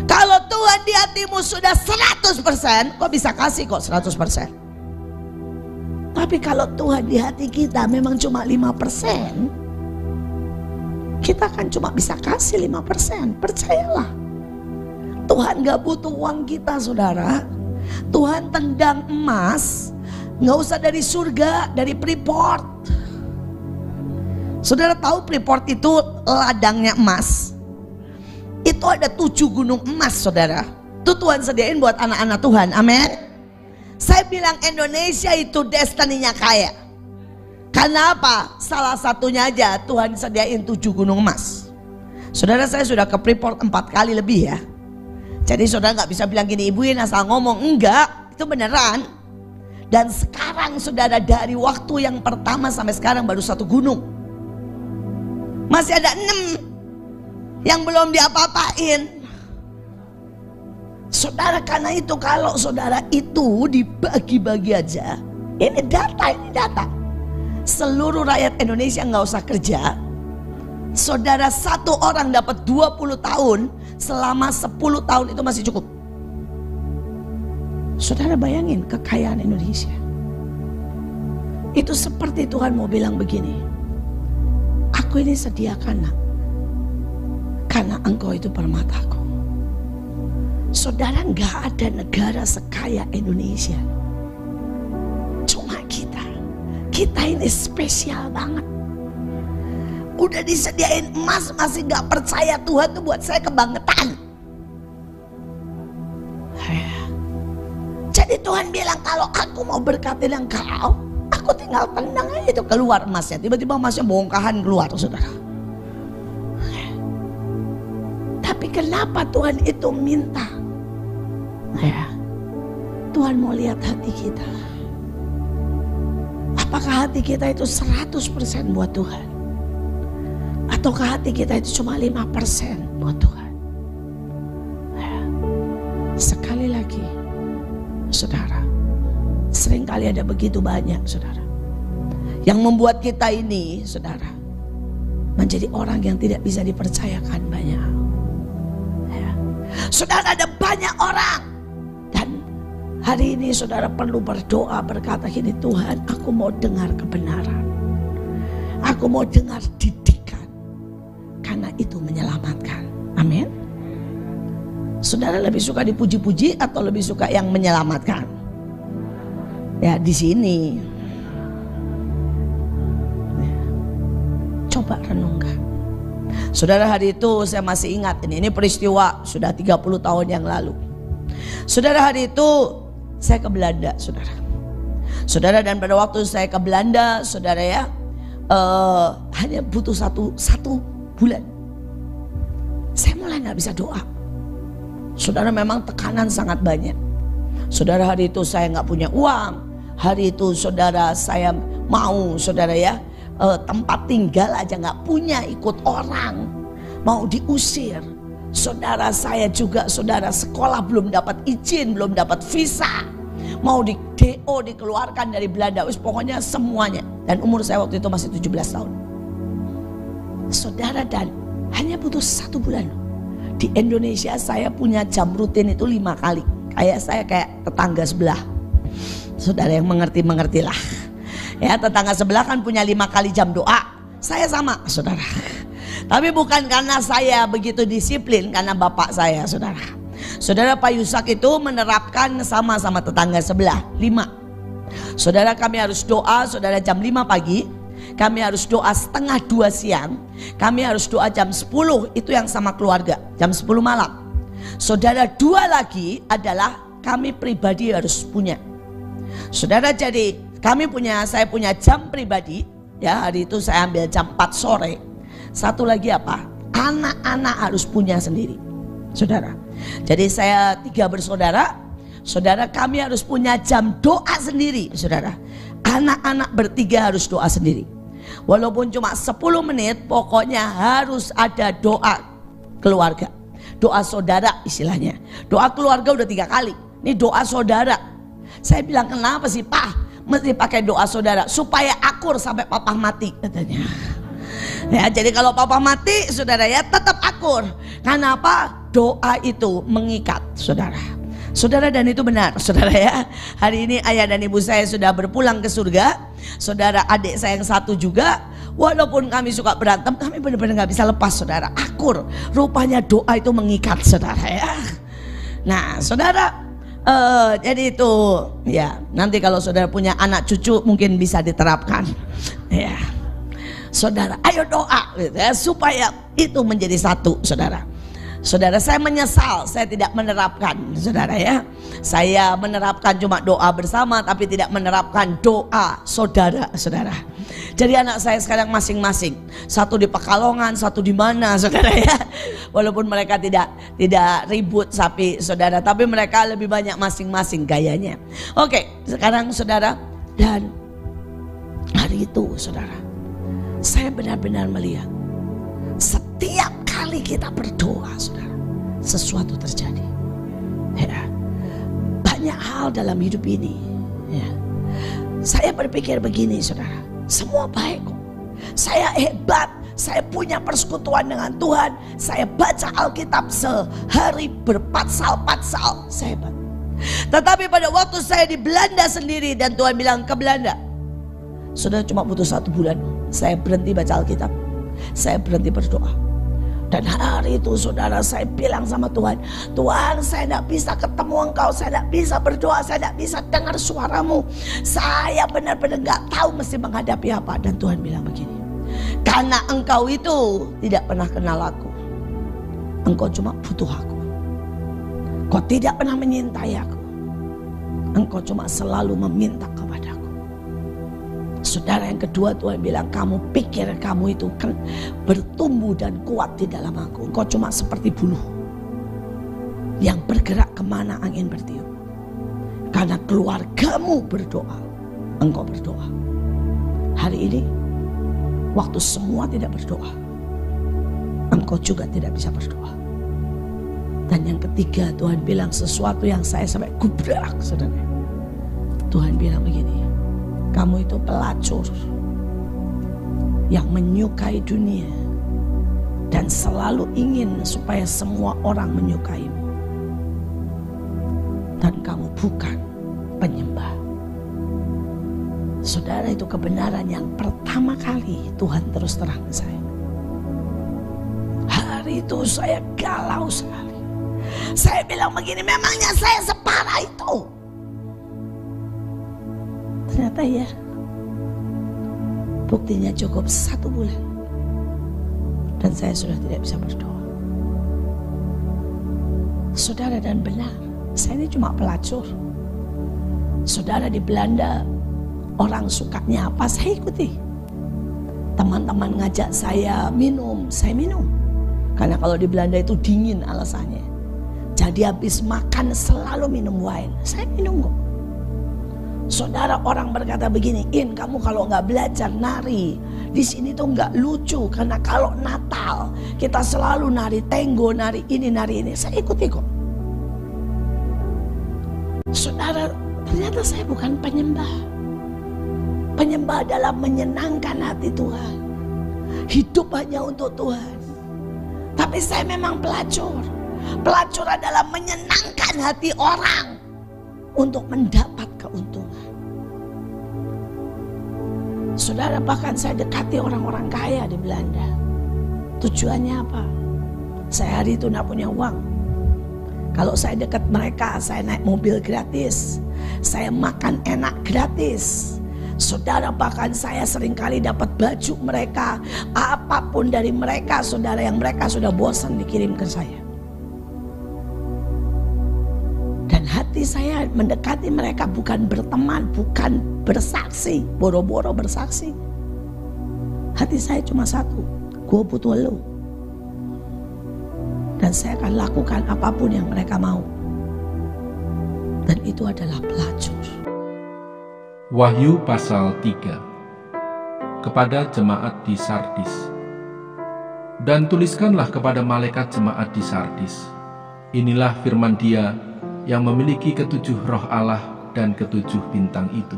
Kalau Tuhan di hatimu sudah 100%, kau bisa kasih kok 100%. Tapi kalau Tuhan di hati kita memang cuma 5%, kita kan cuma bisa kasih 5%. Percayalah, Tuhan gak butuh uang kita, saudara. Tuhan tendang emas, gak usah dari surga, dari Freeport. Saudara tahu Freeport itu ladangnya emas. Itu ada 7 gunung emas, saudara. Itu Tuhan sediain buat anak-anak Tuhan. Amin. Saya bilang Indonesia itu destininya kaya. Karena apa? Salah satunya aja Tuhan sediain 7 gunung emas. Saudara, saya sudah ke Freeport 4 kali lebih ya. Jadi saudara gak bisa bilang gini, ibuin asal ngomong. Enggak, itu beneran. Dan sekarang saudara, dari waktu yang pertama sampai sekarang baru 1 gunung. Masih ada 6 yang belum diapa-apain. Saudara, karena itu kalau saudara itu dibagi-bagi aja, ini data. Seluruh rakyat Indonesia nggak usah kerja. Saudara, 1 orang dapat 20 tahun, selama 10 tahun itu masih cukup. Saudara bayangin kekayaan Indonesia. Itu seperti Tuhan mau bilang begini, aku ini sediakan nak, karena engkau itu permataku. Saudara, gak ada negara sekaya Indonesia. Cuma kita. Kita ini spesial banget. Udah disediain emas masih gak percaya Tuhan tuh buat saya kebangetan. Jadi Tuhan bilang kalau aku mau berkatin engkau, aku tinggal tendang aja itu keluar emasnya. Tiba-tiba emasnya bongkahan keluar, saudara. Tapi kenapa Tuhan itu minta? Ya, Tuhan mau lihat hati kita. Apakah hati kita itu 100% buat Tuhan? Ataukah hati kita itu cuma 5% buat Tuhan? Ya. Sekali lagi, saudara, seringkali ada begitu banyak, saudara, yang membuat kita ini, saudara, menjadi orang yang tidak bisa dipercayakan banyak hal. Ya. Saudara, ada banyak orang. Hari ini saudara perlu berdoa, berkata gini, Tuhan, aku mau dengar kebenaran. Aku mau dengar didikan. Karena itu menyelamatkan. Amin. Saudara lebih suka dipuji-puji atau lebih suka yang menyelamatkan? Ya, di sini. Ya. Coba renungkan. Saudara, hari itu saya masih ingat ini peristiwa sudah 30 tahun yang lalu. Saudara, hari itu saya ke Belanda, saudara. Saudara, dan pada waktu saya ke Belanda, saudara ya, hanya butuh satu bulan. Saya mulai gak bisa doa. Saudara, memang tekanan sangat banyak. Saudara, hari itu saya gak punya uang. Hari itu saudara, saya mau, saudara ya, tempat tinggal aja gak punya, ikut orang, mau diusir. Saudara, saya juga, saudara, sekolah belum dapat izin, belum dapat visa, mau di DO dikeluarkan dari Belanda, pokoknya semuanya. Dan umur saya waktu itu masih 17 tahun. Saudara, dan hanya butuh 1 bulan. Di Indonesia saya punya jam rutin itu 5 kali. Saya kayak tetangga sebelah. Saudara yang mengerti-mengertilah. Ya, tetangga sebelah kan punya 5 kali jam doa. Saya sama, saudara. Tapi bukan karena saya begitu disiplin, karena bapak saya, saudara. Saudara, Pak Yusak itu menerapkan sama tetangga sebelah, 5. Saudara, kami harus doa, saudara, jam 5 pagi. Kami harus doa setengah 2 siang. Kami harus doa jam 10, itu yang sama keluarga, jam 10 malam. Saudara, 2 lagi adalah kami pribadi harus punya. Saudara, jadi saya punya jam pribadi. Ya, hari itu saya ambil jam 4 sore. Satu lagi apa? Anak-anak harus punya sendiri, saudara. Jadi saya 3 bersaudara. Saudara, kami harus punya jam doa sendiri, saudara. Anak-anak bertiga harus doa sendiri. Walaupun cuma 10 menit, pokoknya harus ada doa keluarga. Doa saudara istilahnya. Doa keluarga udah 3 kali. Ini doa saudara. Saya bilang, kenapa sih Pak mesti pakai doa saudara? Supaya akur sampai papa mati, katanya. Ya, jadi kalau papa mati, saudara, ya tetap akur. Karena apa? Doa itu mengikat, saudara. Saudara, dan itu benar, saudara, ya. Hari ini ayah dan ibu saya sudah berpulang ke surga. Saudara, adik saya yang 1 juga. Walaupun kami suka berantem, kami benar-benar gak bisa lepas, saudara. Akur. Rupanya doa itu mengikat, saudara, ya. Nah, saudara, jadi itu, ya. Nanti kalau saudara punya anak cucu mungkin bisa diterapkan, ya. Saudara, ayo doa gitu ya, supaya itu menjadi satu, saudara. Saudara, saya menyesal saya tidak menerapkan, saudara, ya. Saya menerapkan cuma doa bersama, tapi tidak menerapkan doa saudara, saudara. Jadi anak saya sekarang masing-masing, satu di Pekalongan, satu di mana, saudara, ya. Walaupun mereka tidak ribut sapi, saudara, tapi mereka lebih banyak masing-masing gayanya. Oke, sekarang saudara, dan hari itu, saudara, saya benar-benar melihat setiap kali kita berdoa, saudara, sesuatu terjadi. Ya, banyak hal dalam hidup ini. Ya, saya berpikir begini, saudara, semua baik kok. Saya hebat, saya punya persekutuan dengan Tuhan. Saya baca Alkitab sehari berpatsal-patsal, saya hebat. Tetapi pada waktu saya di Belanda sendiri dan Tuhan bilang ke Belanda, saudara, cuma butuh 1 bulan. Saya berhenti baca Alkitab, saya berhenti berdoa. Dan hari itu, saudara, saya bilang sama Tuhan, Tuhan, saya tidak bisa ketemu Engkau, saya tidak bisa berdoa, saya tidak bisa dengar suaramu. Saya benar-benar gak tahu mesti menghadapi apa. Dan Tuhan bilang begini, karena engkau itu tidak pernah kenal aku, engkau cuma butuh aku. Kau tidak pernah menyintai aku, engkau cuma selalu meminta kepadaku. Saudara, yang kedua, Tuhan bilang, kamu pikir kamu itu kan bertumbuh dan kuat di dalam aku. Engkau cuma seperti buluh yang bergerak kemana angin bertiup. Karena keluargamu berdoa, engkau berdoa. Hari ini, waktu semua tidak berdoa, engkau juga tidak bisa berdoa. Dan yang ketiga, Tuhan bilang sesuatu yang saya sampai gubrak, saudara. Tuhan bilang begini, kamu itu pelacur yang menyukai dunia dan selalu ingin supaya semua orang menyukaimu. Dan kamu bukan penyembah. Saudara, itu kebenaran yang pertama kali Tuhan terus terang ke saya. Hari itu saya galau sekali. Saya bilang begini, memangnya saya separah itu? Ternyata ya, buktinya cukup 1 bulan dan saya sudah tidak bisa berdoa. Saudara, dan benar, saya ini cuma pelacur. Saudara, di Belanda orang sukanya apa, saya ikuti. Teman-teman ngajak saya minum, saya minum. Karena kalau di Belanda itu dingin alasannya. Jadi habis makan selalu minum wine, saya minum kok. Saudara, orang berkata begini, In, kamu kalau nggak belajar nari di sini tuh nggak lucu, karena kalau Natal kita selalu nari tenggo, nari ini, nari ini. Saya ikuti kok. Saudara, ternyata saya bukan penyembah. Penyembah adalah menyenangkan hati Tuhan, hidup hanya untuk Tuhan. Tapi saya memang pelacur. Pelacur adalah menyenangkan hati orang untuk mendapat keuntungan. Saudara, bahkan saya dekati orang-orang kaya di Belanda. Tujuannya apa? Saya hari itu tidak punya uang. Kalau saya dekat mereka, saya naik mobil gratis, saya makan enak gratis. Saudara, bahkan saya seringkali dapat baju mereka, apapun dari mereka, saudara, yang mereka sudah bosan dikirim ke saya. Dan hati saya mendekati mereka bukan berteman, bukan bersaksi, boro-boro bersaksi. Hati saya cuma satu, gue butuh lo. Dan saya akan lakukan apapun yang mereka mau. Dan itu adalah pelacur. Wahyu pasal 3. Kepada jemaat di Sardis. Dan tuliskanlah kepada malaikat jemaat di Sardis. Inilah firman Dia yang memiliki ketujuh roh Allah dan ketujuh bintang itu.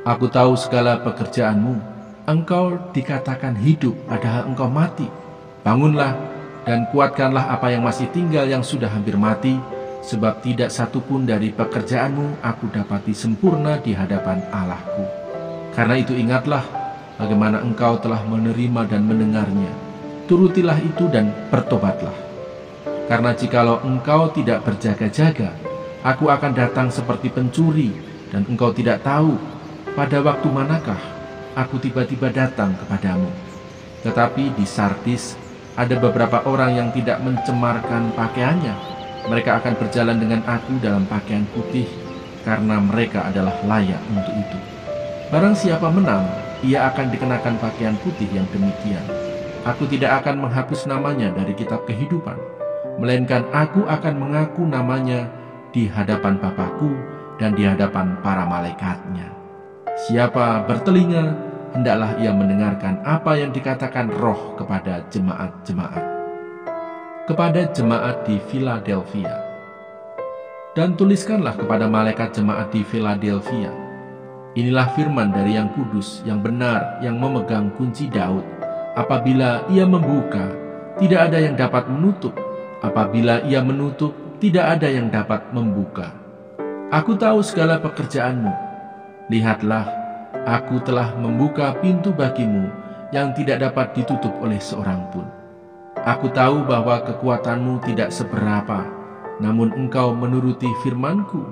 Aku tahu segala pekerjaanmu. Engkau dikatakan hidup, padahal engkau mati. Bangunlah dan kuatkanlah apa yang masih tinggal yang sudah hampir mati, sebab tidak satu pun dari pekerjaanmu aku dapati sempurna di hadapan Allahku. Karena itu ingatlah bagaimana engkau telah menerima dan mendengarnya. Turutilah itu dan bertobatlah. Karena jikalau engkau tidak berjaga-jaga, aku akan datang seperti pencuri, dan engkau tidak tahu pada waktu manakah aku tiba-tiba datang kepadamu. Tetapi di Sardis ada beberapa orang yang tidak mencemarkan pakaiannya. Mereka akan berjalan dengan aku dalam pakaian putih, karena mereka adalah layak untuk itu. Barang siapa menang, ia akan dikenakan pakaian putih yang demikian. Aku tidak akan menghapus namanya dari kitab kehidupan, melainkan aku akan mengaku namanya di hadapan Bapa-Ku dan di hadapan para malaikatnya. Siapa bertelinga, hendaklah ia mendengarkan apa yang dikatakan Roh kepada jemaat-jemaat. Kepada jemaat di Philadelphia. Dan tuliskanlah kepada malaikat jemaat di Philadelphia. Inilah firman dari yang kudus, yang benar, yang memegang kunci Daud. Apabila ia membuka, tidak ada yang dapat menutup. Apabila ia menutup, tidak ada yang dapat membuka. Aku tahu segala pekerjaanmu. Lihatlah, aku telah membuka pintu bagimu yang tidak dapat ditutup oleh seorang pun. Aku tahu bahwa kekuatanmu tidak seberapa, namun engkau menuruti firmanku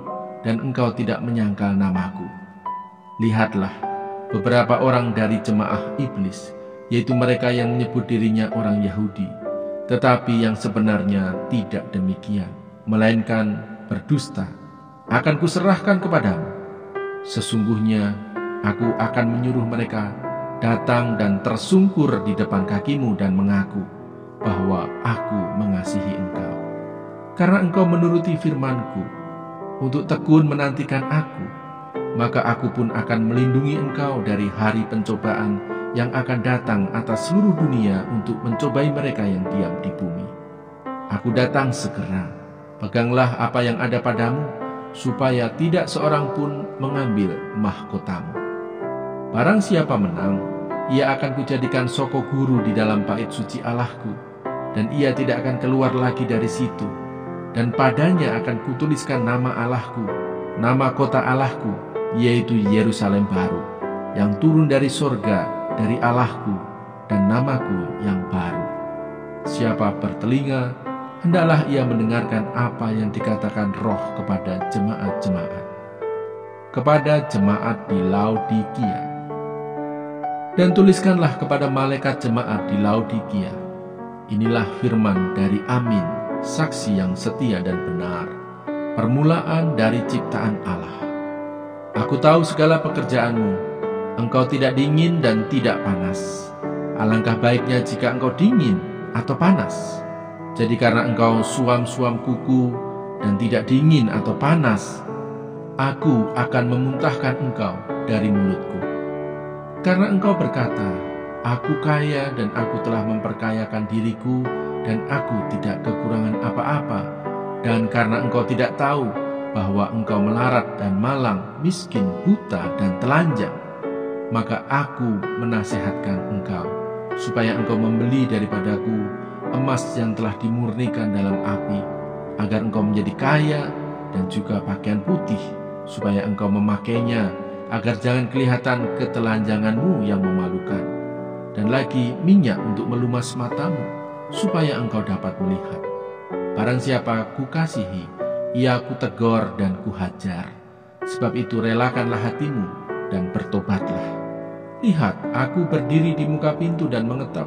dan engkau tidak menyangkal namaku. Lihatlah, beberapa orang dari jemaah iblis, yaitu mereka yang menyebut dirinya orang Yahudi, tetapi yang sebenarnya tidak demikian, melainkan berdusta, akan kuserahkan kepadamu. Sesungguhnya aku akan menyuruh mereka datang dan tersungkur di depan kakimu dan mengaku bahwa aku mengasihi engkau. Karena engkau menuruti firmanku untuk tekun menantikan aku, maka aku pun akan melindungi engkau dari hari pencobaan yang akan datang atas seluruh dunia untuk mencobai mereka yang diam di bumi. Aku datang segera. Peganglah apa yang ada padamu, supaya tidak seorang pun mengambil mahkotamu. Barang siapa menang, ia akan kujadikan soko guru di dalam bait suci Allahku, dan ia tidak akan keluar lagi dari situ. Dan padanya akan kutuliskan nama Allahku, nama kota Allahku, yaitu Yerusalem baru, yang turun dari sorga, dari Allahku, dan namaku yang baru. Siapa bertelinga, hendaklah ia mendengarkan apa yang dikatakan Roh kepada jemaat-jemaat. Kepada jemaat di Laodikia. Dan tuliskanlah kepada malaikat jemaat di Laodikia. Inilah firman dari Amin, saksi yang setia dan benar, permulaan dari ciptaan Allah. Aku tahu segala pekerjaanmu. Engkau tidak dingin dan tidak panas. Alangkah baiknya jika engkau dingin atau panas. Jadi karena engkau suam-suam kuku dan tidak dingin atau panas, aku akan memuntahkan engkau dari mulutku. Karena engkau berkata, aku kaya dan aku telah memperkayakan diriku dan aku tidak kekurangan apa-apa. Dan karena engkau tidak tahu bahwa engkau melarat dan malang, miskin, buta dan telanjang, maka aku menasihatkan engkau, supaya engkau membeli daripadaku emas yang telah dimurnikan dalam api, agar engkau menjadi kaya, dan juga pakaian putih, supaya engkau memakainya, agar jangan kelihatan ketelanjanganmu yang memalukan, dan lagi minyak untuk melumas matamu, supaya engkau dapat melihat. Barang siapa kukasihi, ia kutegur dan kuhajar. Sebab itu relakanlah hatimu dan bertobatlah. Lihat, aku berdiri di muka pintu dan mengetok.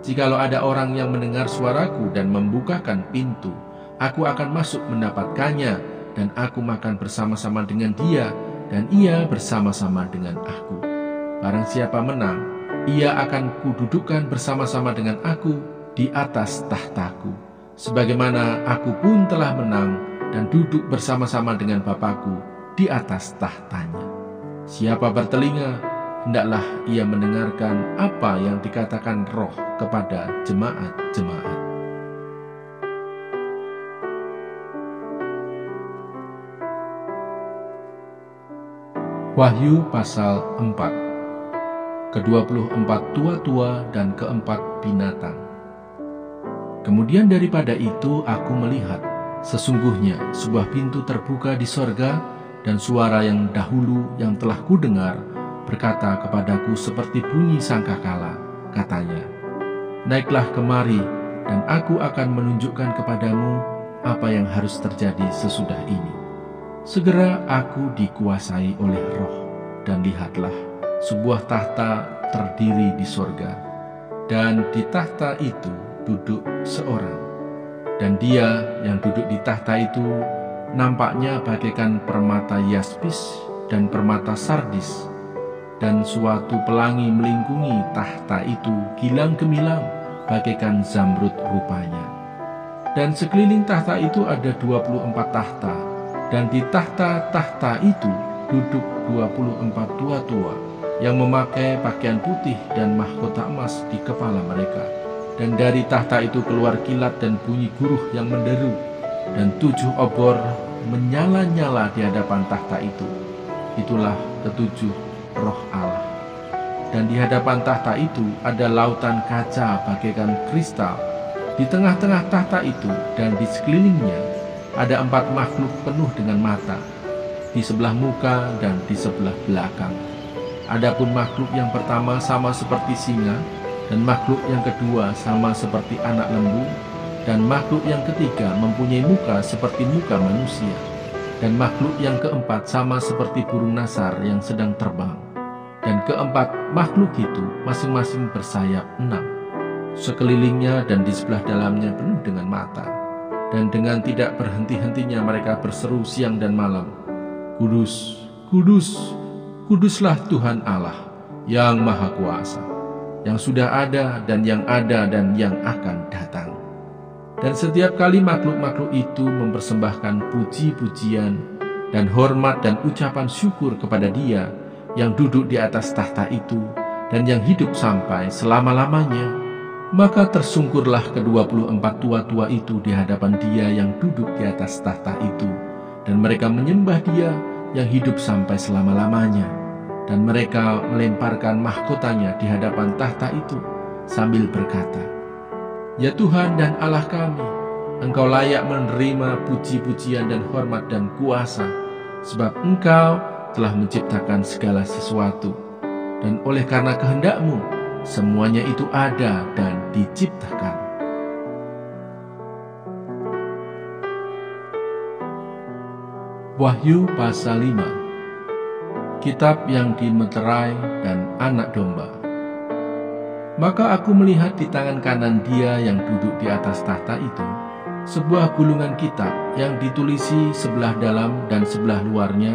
Jikalau ada orang yang mendengar suaraku dan membukakan pintu, aku akan masuk mendapatkannya, dan aku makan bersama-sama dengan dia, dan ia bersama-sama dengan aku. Barang siapa menang, ia akan kududukkan bersama-sama dengan aku di atas tahtaku, sebagaimana aku pun telah menang dan duduk bersama-sama dengan Bapakku di atas tahtanya. Siapa bertelinga, hendaklah ia mendengarkan apa yang dikatakan Roh kepada jemaat-jemaat. Wahyu pasal 4. Ke-24 tua-tua dan keempat binatang. Kemudian daripada itu aku melihat, sesungguhnya sebuah pintu terbuka di sorga, dan suara yang dahulu yang telah kudengar berkata kepadaku seperti bunyi sangkakala, katanya, naiklah kemari, dan aku akan menunjukkan kepadamu apa yang harus terjadi sesudah ini. Segera aku dikuasai oleh Roh, dan lihatlah, sebuah tahta terdiri di sorga, dan di tahta itu duduk seorang. Dan dia yang duduk di tahta itu nampaknya bagaikan permata yaspis dan permata sardis, dan suatu pelangi melingkungi tahta itu gilang gemilang bagaikan zamrud rupanya. Dan sekeliling tahta itu ada 24 tahta, dan di tahta-tahta itu duduk 24 tua-tua yang memakai pakaian putih dan mahkota emas di kepala mereka. Dan dari tahta itu keluar kilat dan bunyi guruh yang menderu, dan 7 obor menyala-nyala di hadapan tahta itu. Itulah ketujuh roh Allah. Dan di hadapan tahta itu ada lautan kaca bagaikan kristal. Di tengah-tengah tahta itu dan di sekelilingnya ada 4 makhluk penuh dengan mata, di sebelah muka dan di sebelah belakang. Adapun makhluk yang pertama sama seperti singa, dan makhluk yang kedua sama seperti anak lembu, dan makhluk yang ketiga mempunyai muka seperti muka manusia, dan makhluk yang keempat sama seperti burung nasar yang sedang terbang. Dan keempat makhluk itu masing-masing bersayap 6. Sekelilingnya dan di sebelah dalamnya penuh dengan mata. Dan dengan tidak berhenti-hentinya mereka berseru siang dan malam, Kudus, Kudus, Kuduslah Tuhan Allah yang Maha Kuasa, yang sudah ada dan yang akan datang. Dan setiap kali makhluk-makhluk itu mempersembahkan puji-pujian dan hormat dan ucapan syukur kepada Dia yang duduk di atas tahta itu dan yang hidup sampai selama-lamanya, maka tersungkurlah ke-24 tua-tua itu di hadapan Dia yang duduk di atas tahta itu, dan mereka menyembah Dia yang hidup sampai selama-lamanya. Dan mereka melemparkan mahkotanya di hadapan tahta itu sambil berkata, Ya Tuhan dan Allah kami, Engkau layak menerima puji-pujian dan hormat dan kuasa, sebab Engkau telah menciptakan segala sesuatu, dan oleh karena kehendak-Mu semuanya itu ada dan diciptakan. Wahyu pasal 5. Kitab yang dimeterai dan anak domba. Maka aku melihat di tangan kanan Dia yang duduk di atas tahta itu sebuah gulungan kitab yang ditulisi sebelah dalam dan sebelah luarnya,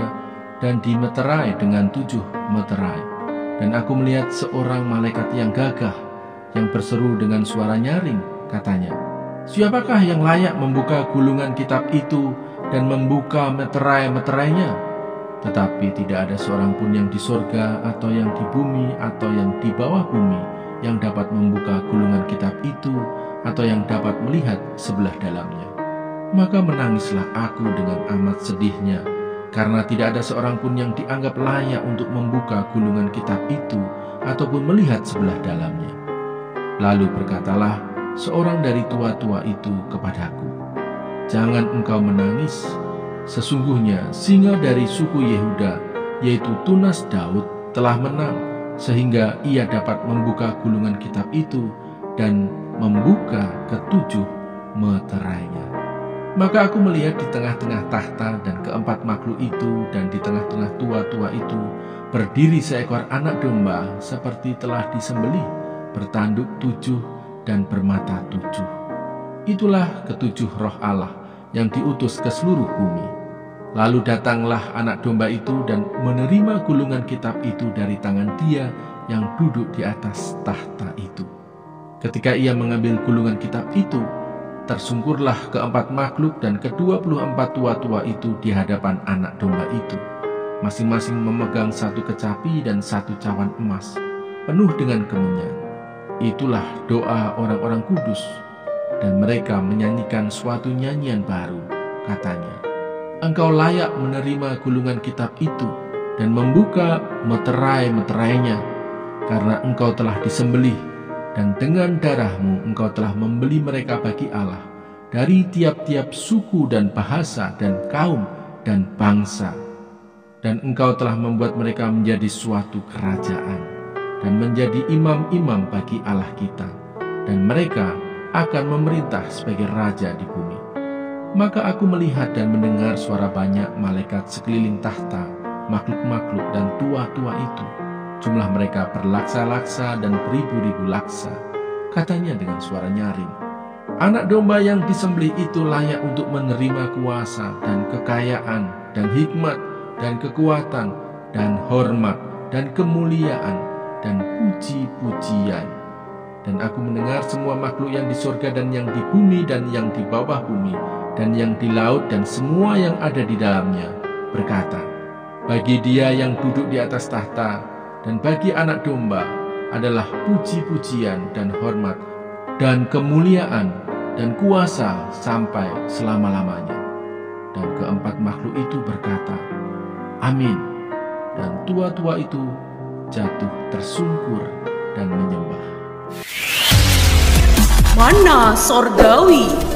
dan dimeterai dengan 7 meterai. Dan aku melihat seorang malaikat yang gagah, yang berseru dengan suara nyaring, katanya, Siapakah yang layak membuka gulungan kitab itu dan membuka meterai-meterainya? Tetapi tidak ada seorang pun yang di sorga, atau yang di bumi, atau yang di bawah bumi, yang dapat membuka gulungan kitab itu, atau yang dapat melihat sebelah dalamnya. Maka menangislah aku dengan amat sedihnya, karena tidak ada seorang pun yang dianggap layak untuk membuka gulungan kitab itu ataupun melihat sebelah dalamnya. Lalu berkatalah seorang dari tua-tua itu kepadaku, Jangan engkau menangis, sesungguhnya singa dari suku Yehuda yaitu tunas Daud, telah menang, sehingga ia dapat membuka gulungan kitab itu dan membuka ketujuh meterainya. Maka aku melihat di tengah-tengah tahta dan keempat makhluk itu, dan di tengah-tengah tua-tua itu berdiri seekor anak domba seperti telah disembelih, bertanduk 7 dan bermata 7. Itulah ketujuh roh Allah yang diutus ke seluruh bumi. Lalu datanglah anak domba itu dan menerima gulungan kitab itu dari tangan Dia yang duduk di atas tahta itu. Ketika ia mengambil gulungan kitab itu, tersungkurlah keempat makhluk dan ke-24 tua-tua itu di hadapan anak domba itu, masing-masing memegang satu kecapi dan satu cawan emas, penuh dengan kemenyan. Itulah doa orang-orang kudus, dan mereka menyanyikan suatu nyanyian baru, katanya, Engkau layak menerima gulungan kitab itu dan membuka meterai-meterainya, karena engkau telah disembelih, dan dengan darahmu engkau telah membeli mereka bagi Allah dari tiap-tiap suku dan bahasa dan kaum dan bangsa. Dan engkau telah membuat mereka menjadi suatu kerajaan dan menjadi imam-imam bagi Allah kita, dan mereka akan memerintah sebagai raja di bumi. Maka aku melihat dan mendengar suara banyak malaikat sekeliling tahta, makhluk-makhluk dan tua-tua itu. Jumlah mereka berlaksa-laksa dan beribu-ribu laksa. Katanya dengan suara nyaring, Anak domba yang disembelih itu layak untuk menerima kuasa dan kekayaan dan hikmat dan kekuatan dan hormat dan kemuliaan dan puji-pujian. Dan aku mendengar semua makhluk yang di surga dan yang di bumi dan yang di bawah bumi dan yang di laut dan semua yang ada di dalamnya berkata, bagi Dia yang duduk di atas tahta dan bagi anak domba adalah puji-pujian dan hormat dan kemuliaan dan kuasa sampai selama-lamanya. Dan keempat makhluk itu berkata, Amin. Dan tua-tua itu jatuh tersungkur dan menyembah. Mana Sorgawi.